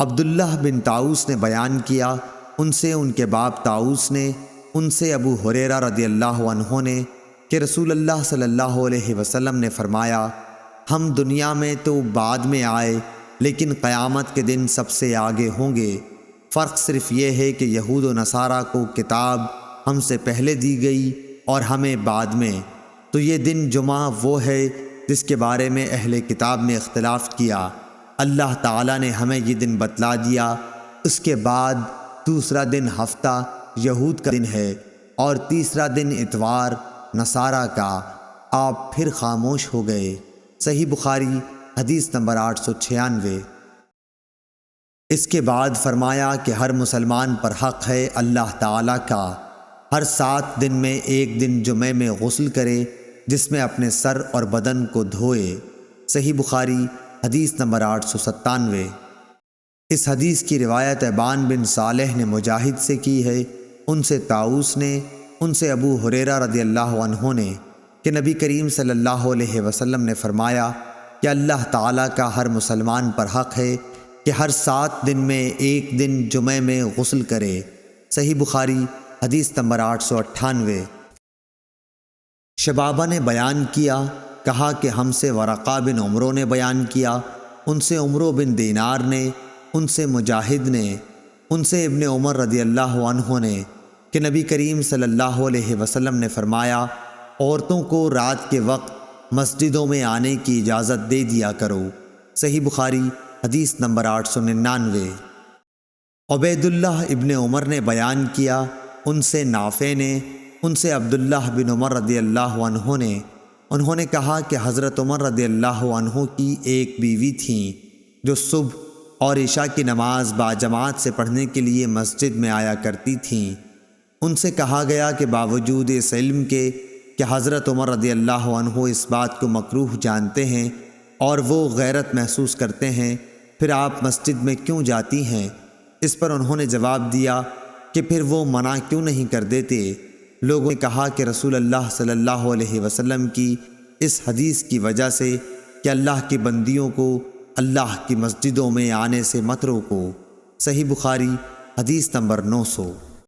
عبداللہ بن طاؤس نے بیان کیا، ان سے ان کے باپ طاؤس نے، ان سے ابو ہریرہ رضی اللہ عنہ نے کہ رسول اللہ صلی اللہ علیہ وسلم نے فرمایا، ہم دنیا میں تو بعد میں آئے لیکن قیامت کے دن سب سے آگے ہوں گے۔ فرق صرف یہ ہے کہ یہود و نصارہ کو کتاب ہم سے پہلے دی گئی اور ہمیں بعد میں۔ تو یہ دن جمعہ وہ ہے جس کے بارے میں اہل کتاب نے اختلاف کیا۔ اللہ تعالیٰ نے ہمیں یہ دن بتلا دیا۔ اس کے بعد دوسرا دن ہفتہ یہود کا دن ہے اور تیسرا دن اتوار نصارہ کا۔ آپ پھر خاموش ہو گئے۔ صحیح بخاری حدیث نمبر 896۔ اس کے بعد فرمایا کہ ہر مسلمان پر حق ہے اللہ تعالیٰ کا ہر 7 دن میں ایک دن جمعے میں غسل کرے جس میں اپنے سر اور بدن کو دھوئے۔ صحیح بخاری حدیث نمبر 897۔ اس حدیث کی روایت ابان بن صالح نے مجاہد سے کی ہے، ان سے طاؤس نے، ان سے ابو ہریرہ رضی اللہ عنہ نے کہ نبی کریم صلی اللہ علیہ وسلم نے فرمایا کہ اللہ تعالیٰ کا ہر مسلمان پر حق ہے کہ ہر 7 دن میں ایک دن جمعے میں غسل کرے۔ صحیح بخاری حدیث نمبر 898۔ شبابہ نے بیان کیا، کہا کہ ہم سے ورقہ بن عمرو نے بیان کیا، ان سے عمرو بن دینار نے، ان سے مجاہد نے، ان سے ابن عمر رضی اللہ عنہ نے کہ نبی کریم صلی اللہ علیہ وسلم نے فرمایا، عورتوں کو رات کے وقت مسجدوں میں آنے کی اجازت دے دیا کرو۔ صحیح بخاری حدیث نمبر 899۔ عبید اللہ ابن عمر نے بیان کیا، ان سے نافع نے، ان سے عبداللہ بن عمر رضی اللہ عنہ نے، انہوں نے کہا کہ حضرت عمر رضی اللہ عنہ کی ایک بیوی تھیں جو صبح اور عشاء کی نماز باجماعت سے پڑھنے کے لیے مسجد میں آیا کرتی تھیں۔ ان سے کہا گیا کہ باوجود اس علم کے کہ حضرت عمر رضی اللہ عنہ اس بات کو مکروہ جانتے ہیں اور وہ غیرت محسوس کرتے ہیں، پھر آپ مسجد میں کیوں جاتی ہیں؟ اس پر انہوں نے جواب دیا کہ پھر وہ منع کیوں نہیں کر دیتے؟ لوگوں نے کہا کہ رسول اللہ صلی اللہ علیہ وسلم کی اس حدیث کی وجہ سے کہ اللہ کی بندیوں کو اللہ کی مسجدوں میں آنے سے مت روکو۔ صحیح بخاری حدیث نمبر 900۔